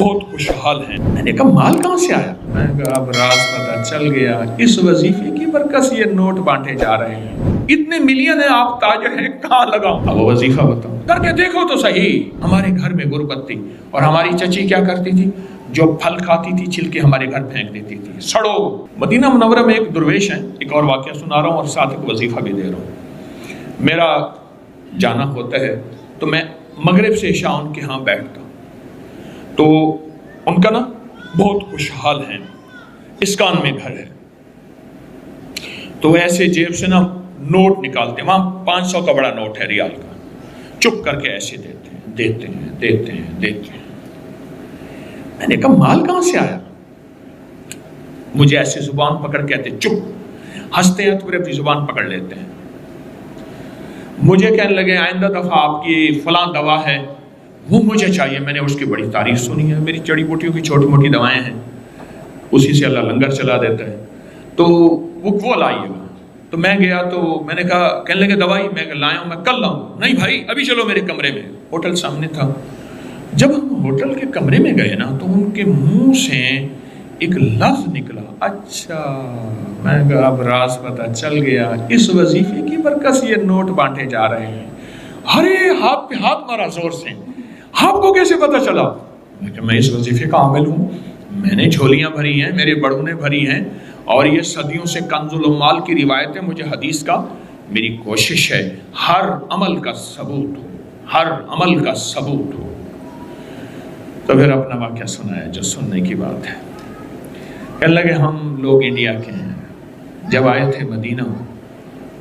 بہت خوشحال ہیں۔ میں نے کہا مال کہاں سے آیا؟ میں نے کہا اب راز پتہ چل گیا، اس وظیفے کی برکت سے یہ نوٹ بانٹے جا رہے ہیں، اتنے ملین ہیں، آپ تاجر ہیں، کہاں لگاؤں؟ اب وہ وظیفہ بتاؤ، کر کے دیکھو تو صحیح۔ ہمارے گھر میں غربت تھی اور ہماری چچی کیا کرتی تھی، جو پھل کھاتی تھی چھل کے ہمارے گھر پھینک دیتی تھی، سڑو۔ مدینہ منورہ میں ایک درویش ہیں، ایک اور واقعہ سنا رہا ہوں اور ساتھ ایک وظیفہ بھی دے رہا ہوں۔ میرا جانا ہوتا ہے تو میں مغرب سے عشاء ان کے ہاں بیٹھتا ہوں، تو ان کا نا بہت خوشحال ہیں، اسکان میں گھر ہے، تو ایسے جیب سے نا نوٹ نکالتے ہیں، وہاں 500 کا بڑا نوٹ ہے ریال کا، چپ کر کے ایسے دیتے ہیں، دیتے ہیں، دیتے ہیں، دیتے ہیں۔ میں نے کہا مال کہاں سے آیا؟ مجھے ایسے زبان پکڑ کہتے چپ، ہنستے ہیں تو پھر اپنی زبان پکڑ لیتے ہیں۔ مجھے کہنے لگے آئندہ دفعہ آپ کی فلاں دوا ہے وہ مجھے چاہیے، میں نے اس کی بڑی تعریف سنی ہے، میری جڑی بوٹیوں کی چھوٹی موٹی دوائیں ہیں، اسی سے اللہ لنگر چلا دیتا ہے، تو وہ لائیے گا۔ تو میں گیا تو میں نے کہا، کہنے لگے دوائی، میں لایا ہوں، میں کل لاؤں۔ نہیں بھائی ابھی چلو میرے کمرے میں، ہوٹل سامنے تھا۔ جب ہم ہوٹل کے کمرے میں گئے نا تو ان کے منہ سے ایک لفظ نکلا، اچھا۔ میں نے کہا اب راز پتہ چل گیا، اس وظیفے کی برکت سے یہ نوٹ بانٹے جا رہے ہیں۔ ہرے ہاتھ پہ ہاتھ مارا زور سے، آپ کو کیسے پتہ چلا؟ میں اس وظیفے کا عامل ہوں، میں نے جھولیاں بھری ہیں، میرے بڑوں نے بھری ہیں، اور یہ صدیوں سے کنز العمال کی روایت ہے، مجھے حدیث کا، میری کوشش ہے ہر عمل کا ثبوت ہو، ہر عمل کا ثبوت ہو۔ تو پھر اپنا واقعہ سنایا جو سننے کی بات ہے۔ کہنے لگے ہم لوگ انڈیا کے ہیں، جب آئے تھے مدینہ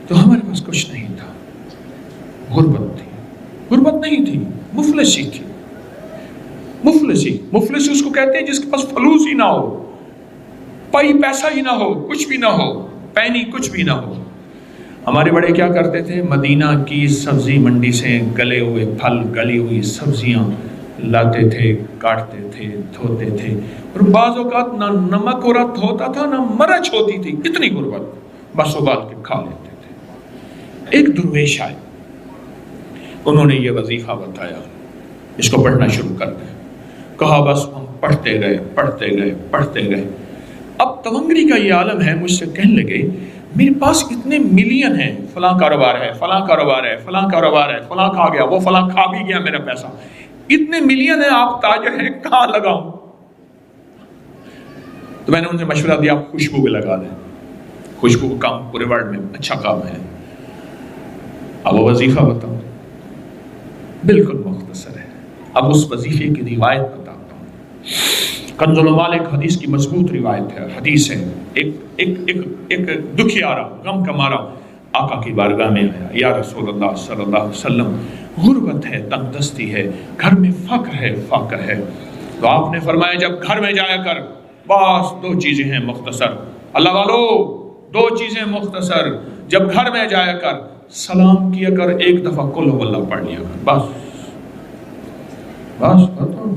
تو ہمارے پاس کچھ نہیں تھا، غربت تھی، غربت نہیں تھی، مفلسی تھی، مفلسی اس کو کہتے ہیں جس کے پاس فلوس ہی نہ ہو، پائی پیسہ ہی نہ ہو، کچھ بھی نہ ہو، پینی کچھ بھی نہ ہو۔ ہمارے بڑے کیا کرتے تھے، مدینہ کی سبزی منڈی سے گلے ہوئے پھل، گلی ہوئی سبزیاں لاتے تھے، کاٹتے تھے، دھوتے تھے، اور بعض اوقات نہ نمک ہو رہا ہوتا تھا نہ مرچ ہوتی تھی، اتنی غربت، بس ابال کے کھا لیتے تھے۔ ایک درویش آئے، انہوں نے یہ وظیفہ بتایا، اس کو پڑھنا شروع کر دیں۔ کہا بس ہم پڑھتے گئے، پڑھتے گئے، پڑھتے گئے۔ اب تونگری کا یہ عالم ہے، مجھ سے کہنے لگے میرے پاس اتنے ملین ہیں، فلاں کاروبار ہے، فلاں کاروبار ہے، فلاں کاروبار ہے، فلاں کھا گیا، وہ فلاں کھا بھی گیا میرا پیسہ، اتنے ملین ہیں، آپ تاجر ہیں، کہاں لگاؤں؟ تو میں نے ان سے مشورہ دیا آپ خوشبو پہ لگا دیں، خوشبو کا کام پورے ورلڈ میں اچھا کام ہے۔ اب وہ وظیفہ بتاؤ، بالکل مختصر ہے، اب اس وظیفے کی روایت بتاتا ہوں۔ کنز العمال ایک حدیث کی مضبوط روایت ہے، حدیث ہے، ایک دکھیارا، غم کا مارا آقا کی بارگاہ میں آیا، یا رسول اللہ صلی اللہ علیہ وسلم، غربت ہے، تنگ دستی ہے، گھر میں فقر ہے۔ تو آپ نے فرمایا جب گھر میں جایا کر، بس دو چیزیں ہیں مختصر، اللہ والو دو چیزیں مختصر، جب گھر میں جایا کر سلام کیا کر، ایک دفعہ قل ہو اللہ پڑھ لیا کر، بس بتاؤ،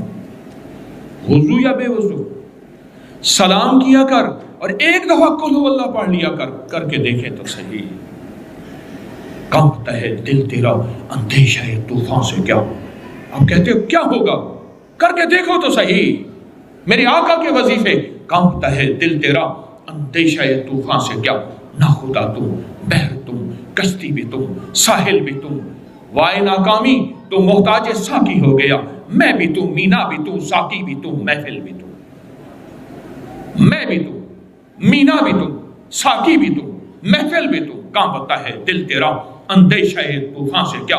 وضو یا بے وضو، سلام کیا کر اور ایک دفعہ قل ہو اللہ پڑھ لیا کر کے دیکھے تو صحیح، کانپتا ہے دل تیرا اندیشہ ہے طوفان سے کیا، آپ کہتے ہو کیا ہوگا، کر کے دیکھو تو صحیح، میرے آقا کے وظیفے، کانپتا ہے دل تیرا اندیشہ ہے طوفان سے کیا، نہ خدا تم، بحر تم، کشتی بھی تم، ساحل بھی تم، وائے ناکامی تو محتاج ساقی ہو گیا، میں بھی تم، مینا بھی تم، ساقی بھی تم، محفل بھی تم، میں بھی تم، مینا بھی تم، ساقی بھی تم، محفل بھی تم، کانپتا ہے دل تیرا اندیشہ ہے طوفان سے کیا،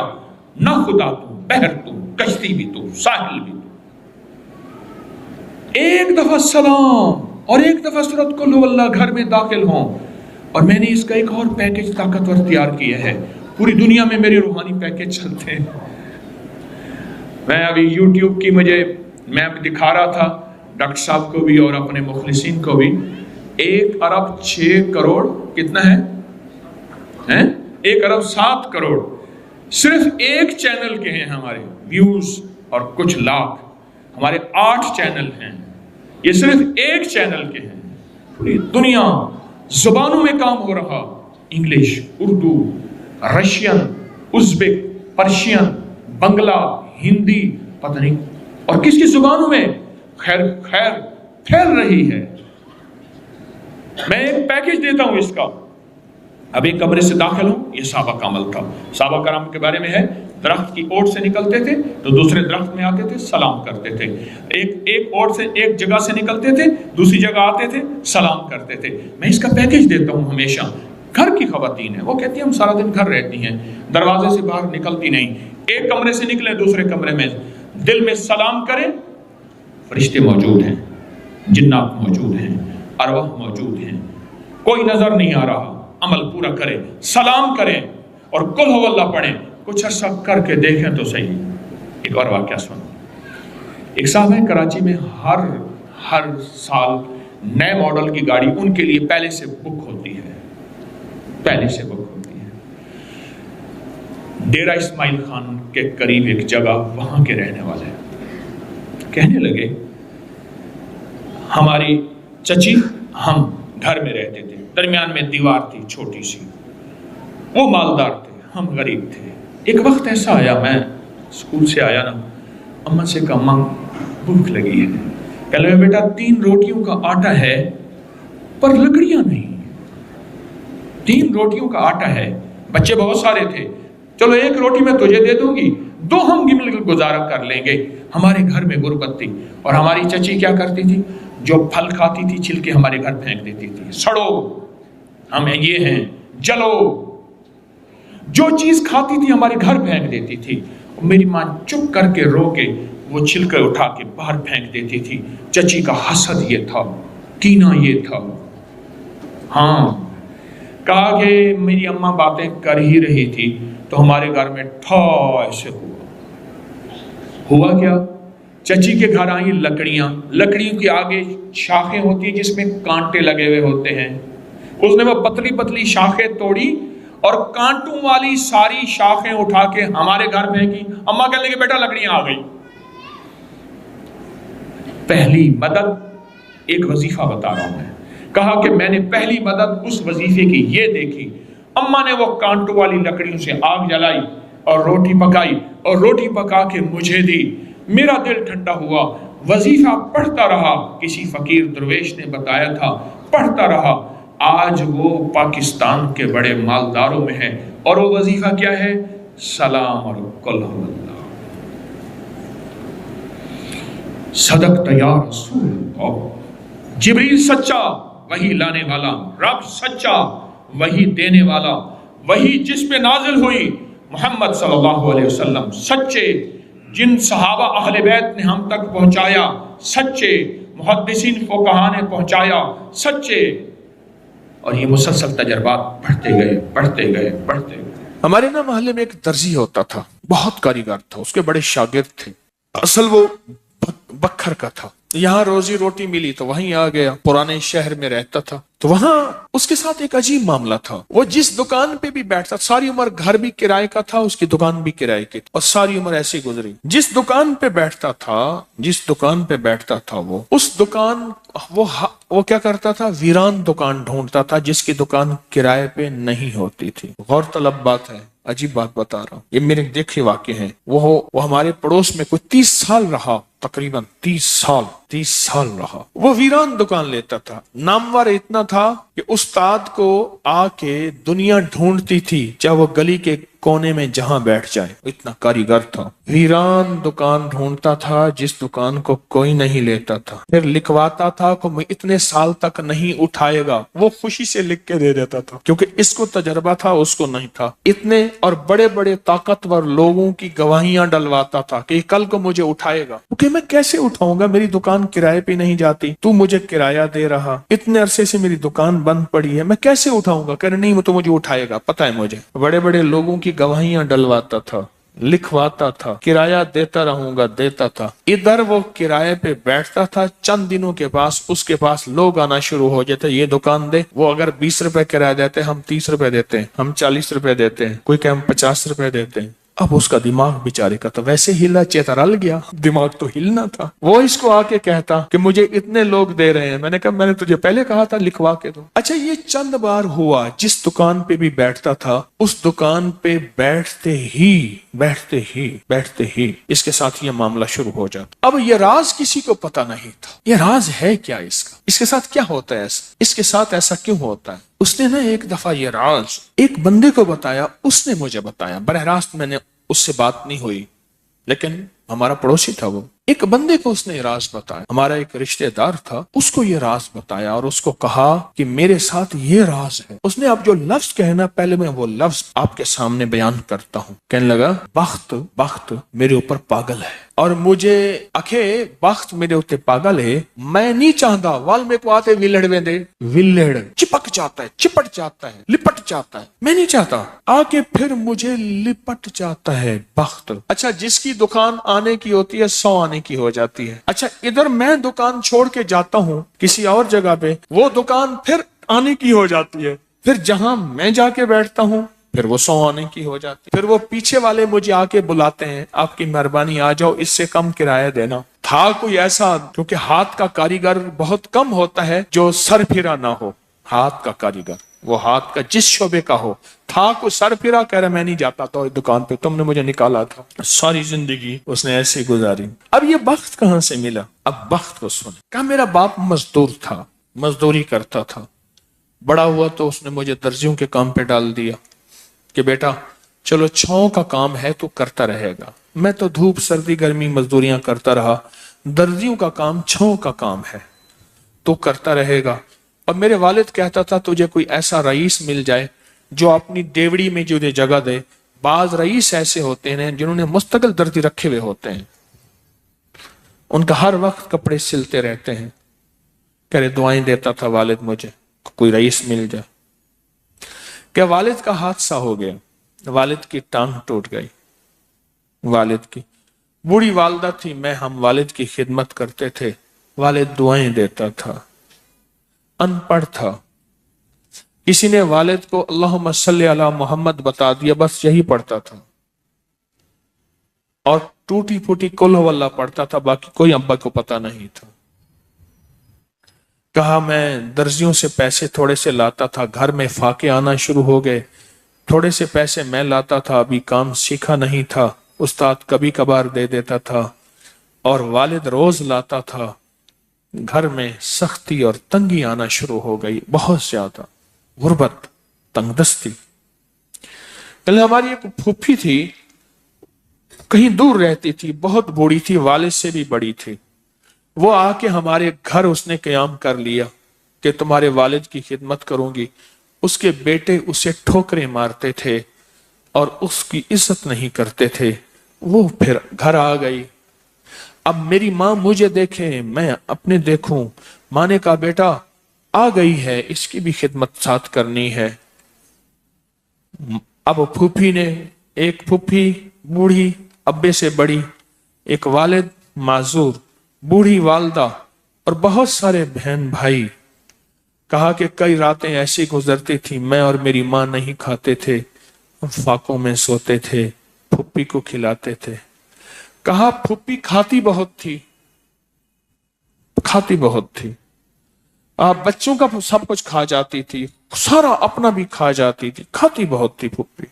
نہ خدا تم، بحر تم، کشتی بھی تم، ساحل بھی تم۔ ایک دفعہ سلام اور ایک دفعہ سورۃ قل ہو اللہ گھر میں داخل ہوں، اور میں نے اس کا ایک اور پیکج طاقتور تیار کیا ہے، پوری دنیا میں میرے روحانی پیکج چلتے ہیں۔ میں ابھی یوٹیوب کی میں دکھا رہا تھا ڈاکٹر صاحب کو بھی اور اپنے مخلصین کو بھی، 1 ارب 6 کروڑ کتنا ہے؟ 1 ارب 7 کروڑ صرف ایک چینل کے ہیں ہمارے ویوز، اور کچھ لاکھ، ہمارے 8 چینل ہیں، یہ صرف ایک چینل کے ہیں، پوری دنیا زبانوں میں کام ہو رہا، انگلش، اردو، رشین، ازبک، پرشین، بنگلہ، ہندی، پتہ نہیں اور کس کی زبانوں میں، खैर खैर फैल रही है। मैं एक पैकेज देता हूं इसका। अब एक कमरे से दाखिल हूं, ये सहाबा का अमल था। सहाबा कराम के बारे में है, दरख्त की ओट से निकलते थे तो दूसरे दरख्त में आते थे, सलाम करते थे। एक ओट से, एक जगह से निकलते थे, दूसरी जगह आते थे, सलाम करते थे। मैं इसका पैकेज देता हूं हमेशा। घर की खवातीन है, वो कहती है हम सारा दिन घर रहती हैं, दरवाजे से बाहर निकलती नहीं। एक कमरे से निकले दूसरे कमरे में, दिल में सलाम करें, फरिश्ते मौजूद हैं, जिन्नात मौजूद हैं, अरवाह मौजूद हैं, कोई नजर नहीं आ रहा। अमल पूरा करें, सलाम करें और कुल हुवल्लाह पढ़ें। कुछ अर्सा करके देखें तो सही। एक और वाक़या सुनो। एक साहब है कराची में, हर साल नए मॉडल की गाड़ी उनके लिए पहले से बुक होती है, पहले से बुक होती है। डेरा इस्माइल खान के करीब एक जगह, वहां के रहने वाले कहने लगे हमारी चची, हम घर में रहते थे, दरमियान में दीवार थी छोटी सी, वो मालदार थे, हम गरीब थे। एक वक्त ऐसा आया, मैं स्कूल से आया ना, अम्मा से कहा अम्मा भूख लगी है। कह लगे बेटा 3 रोटियों का आटा है पर लकड़ियां नहीं। 3 रोटियों का आटा है, बच्चे बहुत सारे थे, चलो 1 रोटी मैं तुझे दे दूंगी, 2 हम मिलकर गुजारा कर लेंगे। हमारे घर में गुर्बत थी और हमारी चची क्या करती थी, जो फल खाती थी छिलके हमारे घर फेंक देती थी, सड़ो, हम ये हैं, जलो। जो चीज खाती थी हमारे घर फेंक देती थी। मेरी माँ चुप करके रो के वो छिलके उठा के बाहर फेंक देती थी। चची का हसद ये था, कीना ये था। हाँ, कहा कि मेरी अम्मा बातें कर ही रही थी तो हमारे घर में ठा ऐसे हुआ क्या, चची के घर आई लकड़ियां, लकड़ियों के आगे शाखें होती है जिसमें कांटे लगे हुए होते हैं। उसने वो पतली पतली शाखें तोड़ी और कांटों वाली सारी शाखें उठा के हमारे घर फेंकी। अम्मा कहने लगी बेटा लकड़ियां आ गई। पहली मदद, एक वजीफा बता रहा हूं मैं, कहा कि मैंने पहली मदद उस वजीफे की ये देखी, अम्मा ने वो कांटों वाली लकड़ियों से आग जलाई और रोटी पकाई और रोटी पका के मुझे दी। मेरा दिल ठंडा हुआ, वजीफा पढ़ता रहा। किसी फकीर दरवेश ने बताया था, पढ़ता रहा। आज वो पाकिस्तान के बड़े मालदारों में है और वो वजीफा क्या है, सलाम और कुल हुवल्लाह। सदक़त या रसूल अल्लाह। जिब्रील सच्चा, वही लाने वाला, रब सच्चा, वही देने वाला, वही जिस पे नाजिल हुई, मोहम्मद सल्लल्लाहु अलैहि वसल्लम सच्चे, जिन सहाबा अहले बैत ने हम तक पहुंचाया सच्चे, मुहद्दिसीन फुक़हा ने पहुंचाया सच्चे। और ये मुसलसल तजर्बात बढ़ते गए बढ़ते गए बढ़ते गए। हमारे ना मोहल्ले में एक दर्जी होता था, बहुत कारीगर था, उसके बड़े शागिर्द थे। असल वो बखर का था, यहाँ रोजी रोटी मिली तो वहीं आ गया। पुराने शहर में रहता था तो वहां उसके साथ एक अजीब मामला था। वो जिस दुकान पे भी बैठता, सारी उम्र घर भी किराए का था, उसकी दुकान भी किराए की, और सारी उम्र ऐसी गुजरी। जिस दुकान पे बैठता था वो उस दुकान वो क्या करता था, वीरान दुकान ढूंढता था जिसकी दुकान किराए पे नहीं होती थी। गौरतलब बात है, अजीब बात बता रहा हूँ, ये मेरे देखे वाक़े हैं। वो हमारे पड़ोस में कोई 30 साल रहा, तकरीबन 30 साल रहा। वो वीरान दुकान लेता था। नामवर इतना था कि उस्ताद को आके दुनिया ढूंढती थी, चाहे वो गली के कोने में जहां बैठ जाए, इतना कारीगर था। वीरान दुकान ढूंढता था जिस दुकान को कोई नहीं लेता था, फिर लिखवाता था कि मैं इतने साल तक नहीं उठाएगा। वो खुशी से लिख के दे देता था क्योंकि इसको तजर्बा था, उसको नहीं था। इतने और बड़े बड़े ताकतवर लोगों की गवाहियां डलवाता था कि कल को मुझे उठाएगा। क्योंकि मैं कैसे उठाऊंगा, मेरी दुकान किराए पे नहीं जाती, तू मुझे किराया दे रहा, इतने अरसे से मेरी दुकान बंद पड़ी है, मैं कैसे उठाऊंगा। कह रहे नहीं, वो तो मुझे उठाएगा, पता है मुझे। बड़े बड़े लोगों की गवाहियां डलवाता था, लिखवाता था, किराया देता रहूंगा, देता था। इधर वो किराए पे बैठता था, चंद दिनों के पास उसके पास लोग आना शुरू हो जाते, ये दुकान दे। वो अगर 20 रुपए किराया देते, हम 30 रुपए देते हैं, हम 40 रुपए देते हैं, कोई कह हम 50 रुपए देते हैं। अब उसका दिमाग बेचारे का तो वैसे हिला, चेतरल गया, दिमाग तो हिलना था। वो इसको आके कहता कि मुझे इतने लोग दे रहे हैं। मैंने कहा मैंने तुझे पहले कहा था लिखवा के दो। अच्छा, ये चंद बार हुआ। जिस दुकान पे भी बैठता था उस दुकान पे बैठते ही इसके साथ ये मामला शुरू हो जाता। अब ये राज किसी को पता नहीं था। ये राज है क्या इसका, इसके साथ क्या होता है, इसके साथ ऐसा क्यों होता है। उसने ना एक दफा ये राज एक बंदे को बताया, उसने मुझे बताया। बरह रास्त मैंने उससे बात नहीं हुई, लेकिन हमारा पड़ोसी था वो। एक बंदे को उसने राज बताया, हमारा एक रिश्तेदार था, उसको ये राज बताया और उसको कहा कि मेरे साथ ये राज है। उसने अब जो लफ्ज कहना, पहले मैं वो लफ्ज आपके सामने बयान करता हूँ। कहने लगा बख्त मेरे ऊपर पागल है और मुझे अखे बख्त मेरे ऊपर पागल है। मैं नहीं चाहता वाल में को आते विलड़ में दे, विलड़ चिपक जाता है, चिपट जाता है, लिपट जाता है। मैं नहीं चाहता आके फिर मुझे लिपट जाता है बख्त। अच्छा, जिसकी दुकान आने की होती है 100 आने की हो जाती है। अच्छा, इधर मैं दुकान छोड़ के जाता हूँ किसी और जगह पे, वो दुकान फिर आने की हो जाती है। फिर जहां मैं जाके बैठता हूँ फिर वो 100 आने की हो जाती है। फिर वो पीछे वाले मुझे आके बुलाते हैं, आपकी मेहरबानी आ जाओ, इससे कम किराया देना। था कोई ऐसा, क्योंकि हाथ का कारीगर बहुत कम होता है जो सर फिरा ना हो। हाथ का कारीगर वो हाथ का जिस शोबे का हो। था कोई सर फिरा, कह रहा मैं नहीं जाता तो दुकान पे, तुमने मुझे निकाला था। सारी जिंदगी उसने ऐसे गुजारी। अब ये बख्त कहां से मिला? अब बख्त को सुने। कहा मेरा बाप मजदूर था, मजदूरी करता था। बड़ा हुआ तो उसने मुझे दर्जियों के काम पे डाल दिया कि बेटा चलो छांव का काम है तो करता रहेगा। मैं तो धूप सर्दी गर्मी मजदूरियां करता रहा। दर्जियों का काम छांव का काम है तो करता रहेगा। और मेरे वालिद कहता था तुझे कोई ऐसा रईस मिल जाए जो अपनी देवड़ी में जो जगह दे। बाज रईस ऐसे होते हैं जिन्होंने मुस्तकिल दर्जी रखे हुए होते हैं, उनका हर वक्त कपड़े सिलते रहते हैं। कह रहे दुआएं देता था वालिद मुझे कोई रईस मिल जाए। क्या वालिद का हादसा हो गया, वालिद की टांग टूट गई। वालिद की बूढ़ी वालदा थी, हम वालिद की खिदमत करते थे। वालिद दुआएं देता था, अनपढ़ था। किसी ने वालिद को अल्लाहुम्मा सल्ली अला मोहम्मद बता दिया, बस यही पढ़ता था और टूटी फूटी कुल हुवल्लाह पढ़ता था, बाकी कोई अब्बा को पता नहीं था। कहा मैं दर्जियों से पैसे थोड़े से लाता था, घर में फाके आना शुरू हो गए। थोड़े से पैसे मैं लाता था, अभी काम सीखा नहीं था, उस्ताद कभी कभार दे देता था और वालिद रोज लाता था। घर में सख्ती और तंगी आना शुरू हो गई, बहुत ज्यादा गुर्बत, तंगदस्ती। कल हमारी एक फूफी थी, कहीं दूर रहती थी, बहुत बूढ़ी थी, वालिद से भी बड़ी थी। वो आके हमारे घर उसने कयाम कर लिया कि तुम्हारे वालिद की खिदमत करूंगी। उसके बेटे उसे ठोकरें मारते थे और उसकी इज्जत नहीं करते थे। वो फिर घर आ गई। अब मेरी माँ मुझे देखे, मैं अपने देखूं। माँ ने कहा बेटा आ गई है, इसकी भी खिदमत साथ करनी है। अब फूफी ने, एक फूफी बूढ़ी अब्बे से बड़ी, एक वालिद माजूर, बूढ़ी वालदा और बहुत सारे बहन भाई। कहा कि कई रातें ऐसी गुजरती थी, मैं और मेरी माँ नहीं खाते थे, फाकों में सोते थे, फूफी को खिलाते थे। कहा फूफी खाती बहुत थी, खाती बहुत थी। आप बच्चों का सब कुछ खा जाती थी, सारा अपना भी खा जाती थी, खाती बहुत थी फूफी।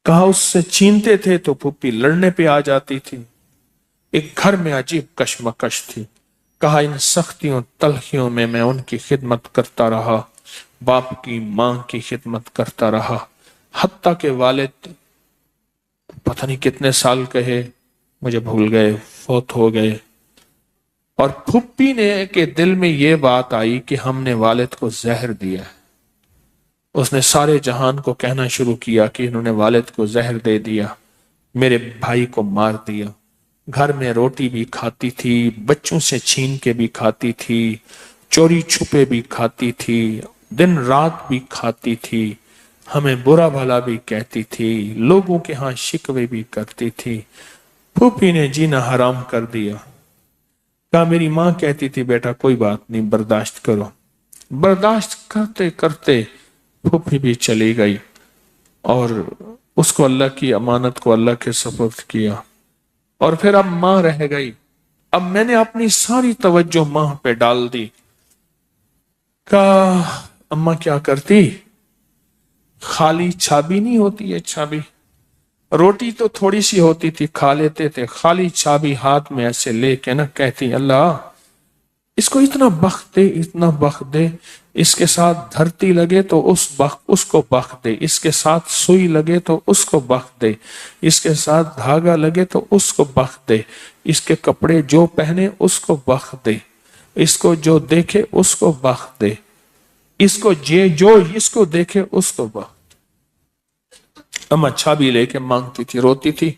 कहा उससे छीनते थे तो फूफी लड़ने पे आ जाती थी। एक घर में अजीब कशमकश थी। कहा इन सख्तियों तलखियों में मैं उनकी खिदमत करता रहा, बाप की मां की खिदमत करता रहा। हत्ता के वालिद पता नहीं कितने साल कहे, मुझे भूल गए, फौत हो गए। और फुप्पी ने के दिल में यह बात आई कि हमने वालिद को जहर दिया। उसने सारे जहान को कहना शुरू किया कि इन्होंने वालिद को जहर दे दिया, मेरे भाई को मार दिया। घर में रोटी भी खाती थी, बच्चों से छीन के भी खाती थी, चोरी छुपे भी खाती थी, दिन रात भी खाती थी, हमें बुरा भला भी कहती थी, लोगों के यहाँ शिकवे भी करती थी। फूफी ने जीना हराम कर दिया। कहा मेरी माँ कहती थी बेटा कोई बात नहीं, बर्दाश्त करो। बर्दाश्त करते करते फूफी भी चली गई اور اس کو اللہ کی امانت کو اللہ کے سپرد کیا، اور پھر اب ماں رہ گئی۔ اب میں نے اپنی ساری توجہ ماں پہ ڈال دی۔ کہا اماں کیا کرتی، خالی چابی نہیں ہوتی ہے، چابی روٹی تو تھوڑی سی ہوتی تھی، کھا لیتے تھے، خالی چابی ہاتھ میں ایسے لے کے نا کہتی اللہ اس کو اتنا بخت دے، اتنا بخت دے، اس کے ساتھ دھرتی لگے تو اس کو بخت دے، اس کے ساتھ سوئی لگے تو اس کو بخت دے، اس کے ساتھ دھاگا لگے تو اس کو بخت دے، اس کے کپڑے جو پہنے اس کو بخت دے، اس کو جو دیکھے اس کو بخت دے، اس کو جو اس کو دیکھے اس کو بخت۔ اماں چھابی لے کے مانگتی تھی، روتی تھی،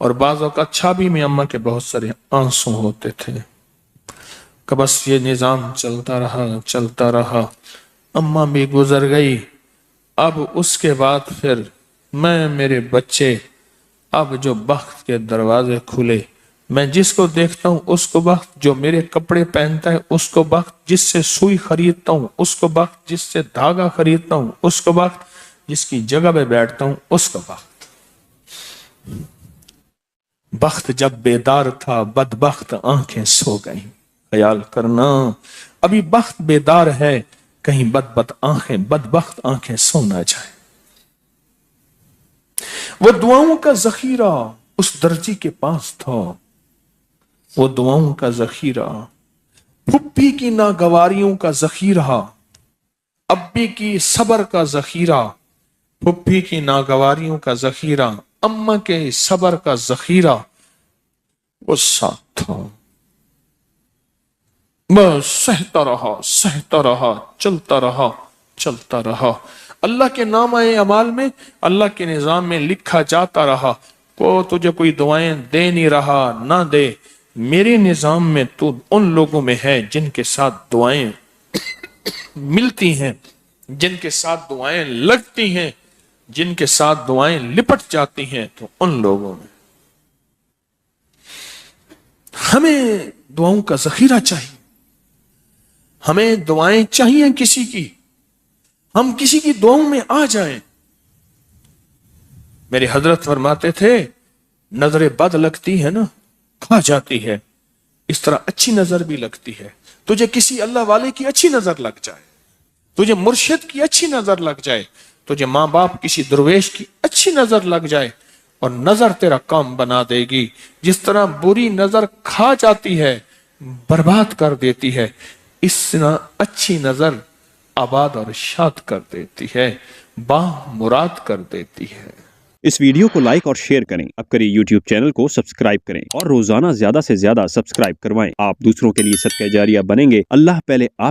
اور بعض اوقات چھابی میں اماں کے بہت سارے آنسو ہوتے تھے کہ بس یہ نظام چلتا رہا، اماں بھی گزر گئی۔ اب اس کے بعد پھر میں، میرے بچے، اب جو بخت کے دروازے کھلے، میں جس کو دیکھتا ہوں اس کو بخت، جو میرے کپڑے پہنتا ہے اس کو بخت، جس سے سوئی خریدتا ہوں اس کو بخت، جس سے دھاگا خریدتا ہوں اس کو بخت، جس کی جگہ پہ بیٹھتا ہوں اس کو بخت۔ بخت جب بیدار تھا بدبخت آنکھیں سو گئیں۔ خیال کرنا ابھی بخت بیدار ہے، کہیں بدبخت آنکھیں سو نہ جائے۔ وہ دعاؤں کا ذخیرہ اس درجی کے پاس تھا، وہ دعاؤں کا ذخیرہ، پھپھی کی ناگواریوں کا ذخیرہ، ابی کی صبر کا ذخیرہ، پھپھی کی ناگواریوں کا ذخیرہ، اماں کے صبر کا ذخیرہ وہ ساتھ تھا۔ بس سہتا رہا، چلتا رہا، اللہ کے نامہ اعمال میں، اللہ کے نظام میں لکھا جاتا رہا۔ کو تجھے کوئی دعائیں دے نہیں رہا، نہ دے، میرے نظام میں تو ان لوگوں میں ہے جن کے ساتھ دعائیں ملتی ہیں، جن کے ساتھ دعائیں لگتی ہیں، جن کے ساتھ دعائیں لپٹ جاتی ہیں، تو ان لوگوں میں ہمیں دعاؤں کا ذخیرہ چاہیے، ہمیں دعائیں چاہیے کسی کی، ہم کسی کی دعاؤں میں آ جائیں۔ میرے حضرت فرماتے تھے نظر بد لگتی ہے نا کھا جاتی ہے، اس طرح اچھی نظر بھی لگتی ہے۔ تجھے کسی اللہ والے کی اچھی نظر لگ جائے، تجھے مرشد کی اچھی نظر لگ جائے، تجھے ماں باپ کسی درویش کی اچھی نظر لگ جائے، اور نظر تیرا کام بنا دے گی۔ جس طرح بری نظر کھا جاتی ہے، برباد کر دیتی ہے، اس طرح اچھی نظر آباد اور شاد کر دیتی ہے، مراد کر دیتی ہے۔ اس ویڈیو کو لائک اور شیئر کریں، اب کریں یوٹیوب چینل کو سبسکرائب کریں، اور روزانہ زیادہ سے زیادہ سبسکرائب کروائیں۔ آپ دوسروں کے لیے صدقہ جاریہ بنیں گے، اللہ پہلے آپ